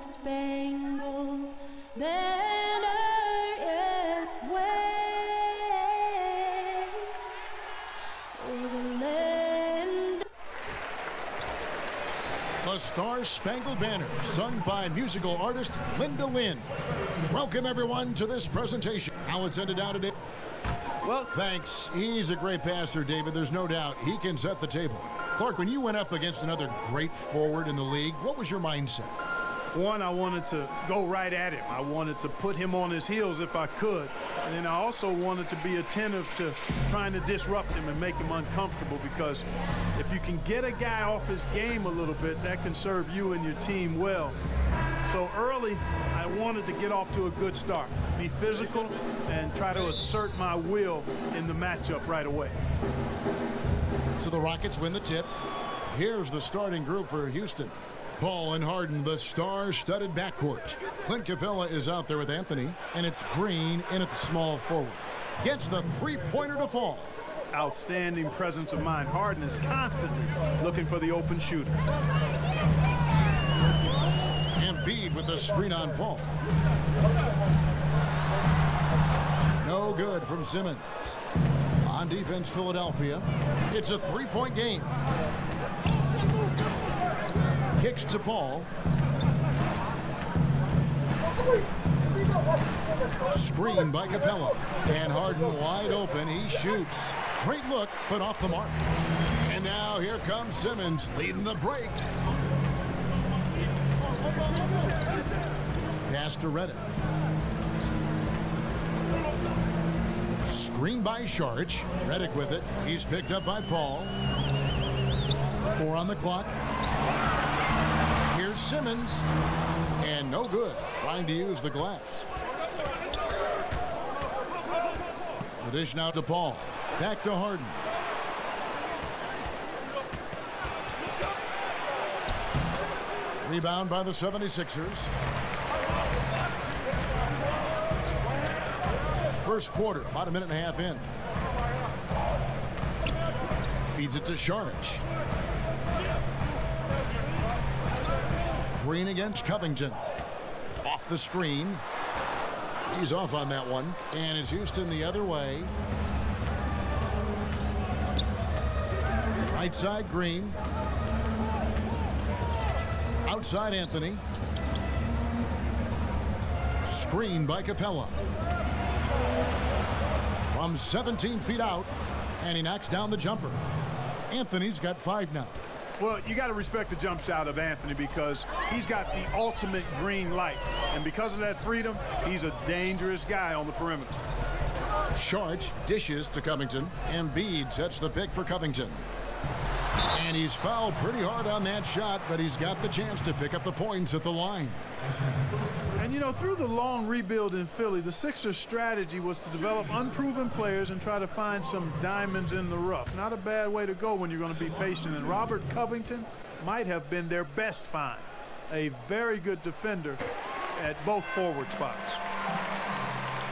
Spangled Banner yet wave o'er the land. The Star-Spangled Banner, sung by musical artist Linda Lynn. Welcome, everyone, to this presentation. How it's ended out today. Well, thanks. He's a great passer, David. There's no doubt he can set the table. Clark, when you went up against another great forward in the league, what was your mindset? One, I wanted to go right at him. I wanted to put him on his heels if I could. And then I also wanted to be attentive to trying to disrupt him and make him uncomfortable, because if you can get a guy off his game a little bit, that can serve you and your team well. So early, I wanted to get off to a good start, be physical, and try to assert my will in the matchup right away. So the Rockets win the tip. Here's the starting group for Houston. Paul and Harden, the star-studded backcourt. Clint Capella is out there with Anthony, and it's Green in at the small forward. Gets the three-pointer to fall. Outstanding presence of mind. Harden is constantly looking for the open shooter. Embiid with the screen on Paul. No good from Simmons. On defense, Philadelphia. It's a three-point game. Kicks to Paul. Screen by Capella. And Harden wide open. He shoots. Great look, but off the mark. And now here comes Simmons leading the break. Pass to Redick. Screen by Sharch. Redick with it. He's picked up by Paul. 4 on the clock. Here's Simmons. And no good. Trying to use the glass. The dish now to Paul. Back to Harden. Rebound by the 76ers. First quarter, about a minute and a half in. Feeds it to Sharch. Green against Covington. Off the screen. He's off on that one. And it's Houston the other way. Right side, Green. Outside, Anthony. Screen by Capella. From 17 feet out, and he knocks down the jumper. Anthony's got 5 now. Well, you got to respect the jump shot of Anthony, because he's got the ultimate green light. And because of that freedom, he's a dangerous guy on the perimeter. Sharch dishes to Covington. Embiid sets the pick for Covington. And he's fouled pretty hard on that shot, but he's got the chance to pick up the points at the line. And, you know, through the long rebuild in Philly, the Sixers' strategy was to develop unproven players and try to find some diamonds in the rough. Not a bad way to go when you're going to be patient. And Robert Covington might have been their best find. A very good defender at both forward spots.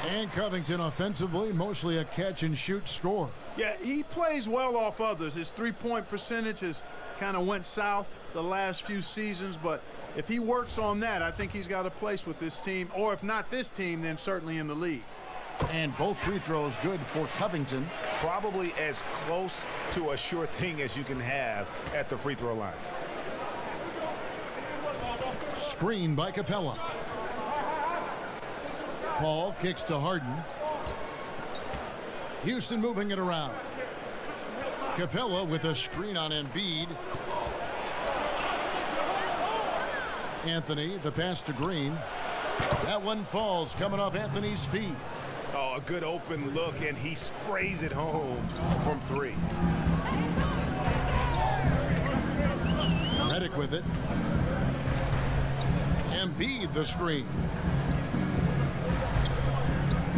And Covington offensively, mostly a catch-and-shoot scorer. Yeah, he plays well off others. His three-point percentage has kind of went south the last few seasons, but if he works on that, I think he's got a place with this team, or if not this team, then certainly in the league. And both free throws good for Covington. Probably as close to a sure thing as you can have at the free throw line. Screen by Capella. Paul kicks to Harden. Houston moving it around. Capella with a screen on Embiid. Anthony, the pass to Green. That one falls, coming off Anthony's feet. Oh, a good open look, and he sprays it home from 3. Redick with it. Embiid the screen.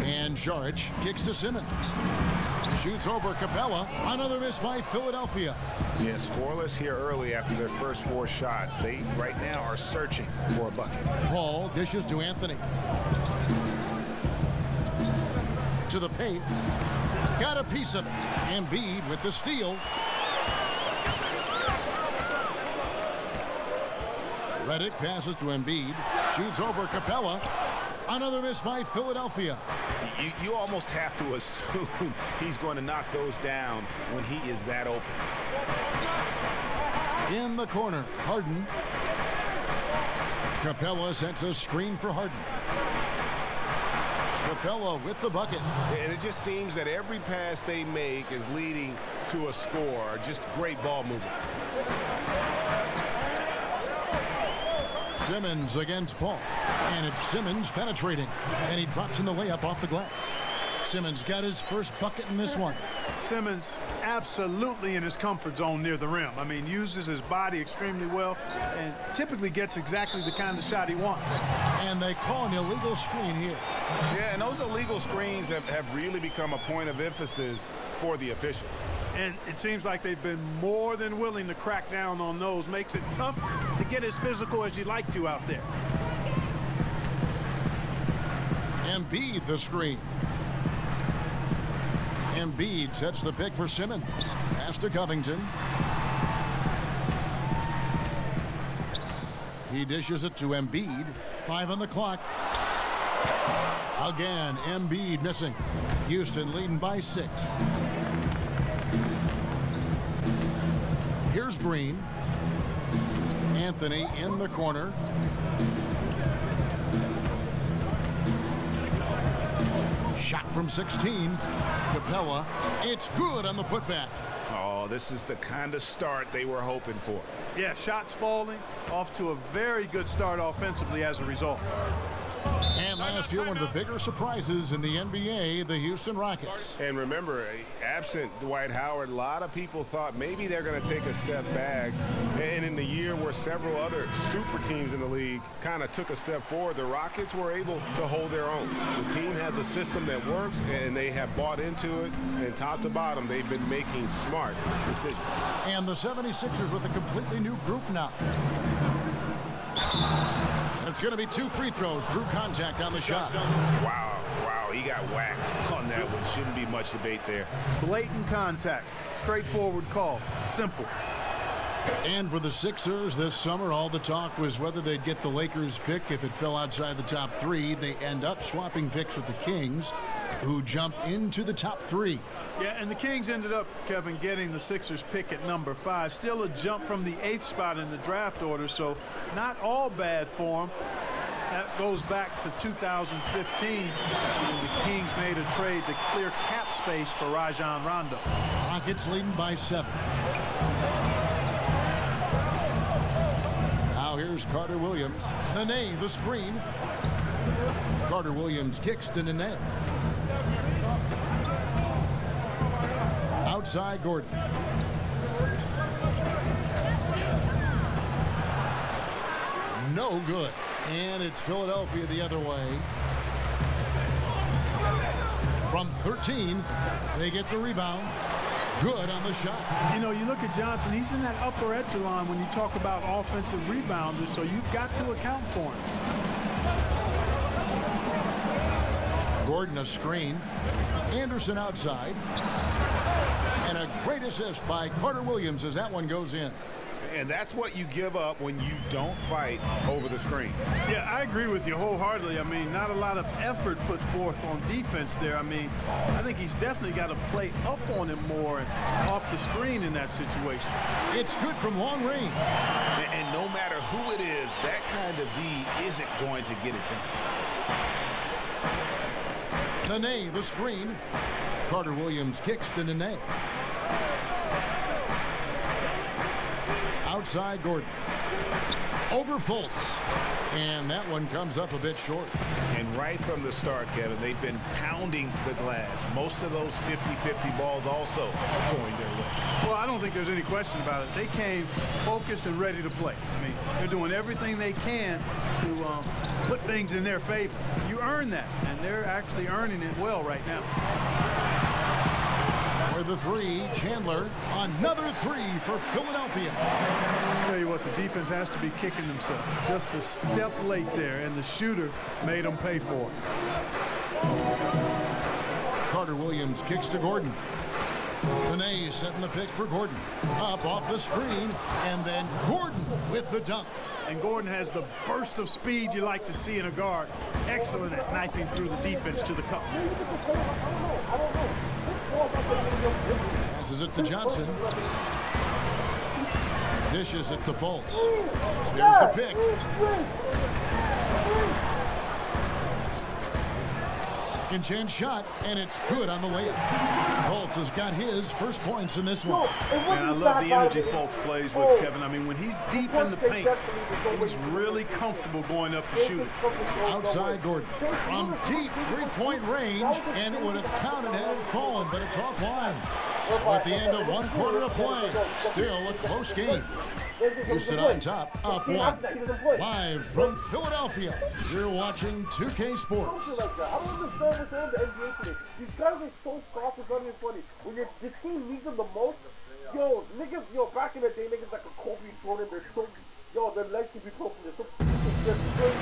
And Sharch kicks to Simmons. Shoots over Capella. Another miss by Philadelphia. Yeah, scoreless here early after their first 4 shots. They right now are searching for a bucket. Paul dishes to Anthony. To the paint. Got a piece of it. Embiid with the steal. Redick passes to Embiid. Shoots over Capella. Another miss by Philadelphia. You almost have to assume he's going to knock those down when he is that open. In the corner, Harden. Capella sets a screen for Harden. Capella with the bucket. And it just seems that every pass they make is leading to a score. Just great ball movement. Simmons against Paul. And it's Simmons penetrating. And he drops in the layup off the glass. Simmons got his first bucket in this one. Simmons absolutely in his comfort zone near the rim. I mean, uses his body extremely well and typically gets exactly the kind of shot he wants. And they call an illegal screen here. Yeah, and those illegal screens have really become a point of emphasis for the officials. And it seems like they've been more than willing to crack down on those. Makes it tough to get as physical as you'd like to out there. Embiid the screen. Embiid sets the pick for Simmons. Pass to Covington. He dishes it to Embiid. 5 on the clock. Again, Embiid missing. Houston leading by 6. Here's Green. Anthony in the corner. Shot from 16. Capella. It's good on the putback. Oh, this is the kind of start they were hoping for. Yeah, shots falling. Off to a very good start offensively as a result. And last year, one of the bigger surprises in the NBA, the Houston Rockets. And remember, absent Dwight Howard, a lot of people thought maybe they're going to take a step back. And in the year where several other super teams in the league kind of took a step forward, the Rockets were able to hold their own. The team has a system that works, and they have bought into it. And top to bottom, they've been making smart decisions. And the 76ers with a completely new group now. It's going to be 2 free throws. Drew contact on the shot. Wow, he got whacked on that one. Shouldn't be much debate there. Blatant contact. Straightforward call. Simple. And for the Sixers this summer, all the talk was whether they'd get the Lakers pick if it fell outside the top 3. They end up swapping picks with the Kings, who jump into the top 3. Yeah, and the Kings ended up, Kevin, getting the Sixers pick at number 5. Still a jump from the 8th spot in the draft order, so not all bad for them. That goes back to 2015 when the Kings made a trade to clear cap space for Rajon Rondo. Rockets leading by 7. Now here's Carter Williams. Nene, the screen. Carter Williams kicks to Nene. Outside Gordon. No good. And it's Philadelphia the other way. From 13, they get the rebound. Good on the shot. You know, you look at Johnson, he's in that upper echelon when you talk about offensive rebounders, so you've got to account for him. Gordon a screen. Anderson outside. And a great assist by Carter Williams as that one goes in. And that's what you give up when you don't fight over the screen. Yeah, I agree with you wholeheartedly. I mean, not a lot of effort put forth on defense there. I mean, I think he's definitely got to play up on him more and off the screen in that situation. It's good from long range. And no matter who it is, that kind of D isn't going to get it done. Nene, the screen. Carter Williams kicks to Nene. Outside Gordon. Over Fultz. And that one comes up a bit short. And right from the start, Kevin, they've been pounding the glass. Most of those 50-50 balls also going their way. Well, I don't think there's any question about it. They came focused and ready to play. I mean, they're doing everything they can to put things in their favor. You earn that, and they're actually earning it well right now. For the 3, Chandler. Another 3 for Philadelphia. I'll tell you what, the defense has to be kicking themselves. Just a step late there, and the shooter made them pay for it. Carter Williams kicks to Gordon. Benet setting the pick for Gordon. Up off the screen, and then Gordon with the dunk. And Gordon has the burst of speed you like to see in a guard. Excellent at knifing through the defense to the cup. Passes it to Johnson. Dishes it to Fultz. There's the pick. Second chance shot, and it's good on the layup. Fultz has got his first points in this one. Man, I love the energy Fultz plays with, Kevin. I mean, when he's deep in the paint, he's really comfortable going up to shoot it. Outside Gordon from deep three-point range, and it would have counted had it fallen, but it's offline. So at the end of one quarter of play, still a close game. Houston on top, up one. Live from Philadelphia, you're watching 2K Sports. I don't understand what's on the NBA today. These guys are so soft and funny. When the team needs them the most, yo, niggas, back in the day, niggas like a Kobe Jordan, they're so, their legs can be broken. They're so crazy.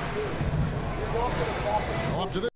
Up to this.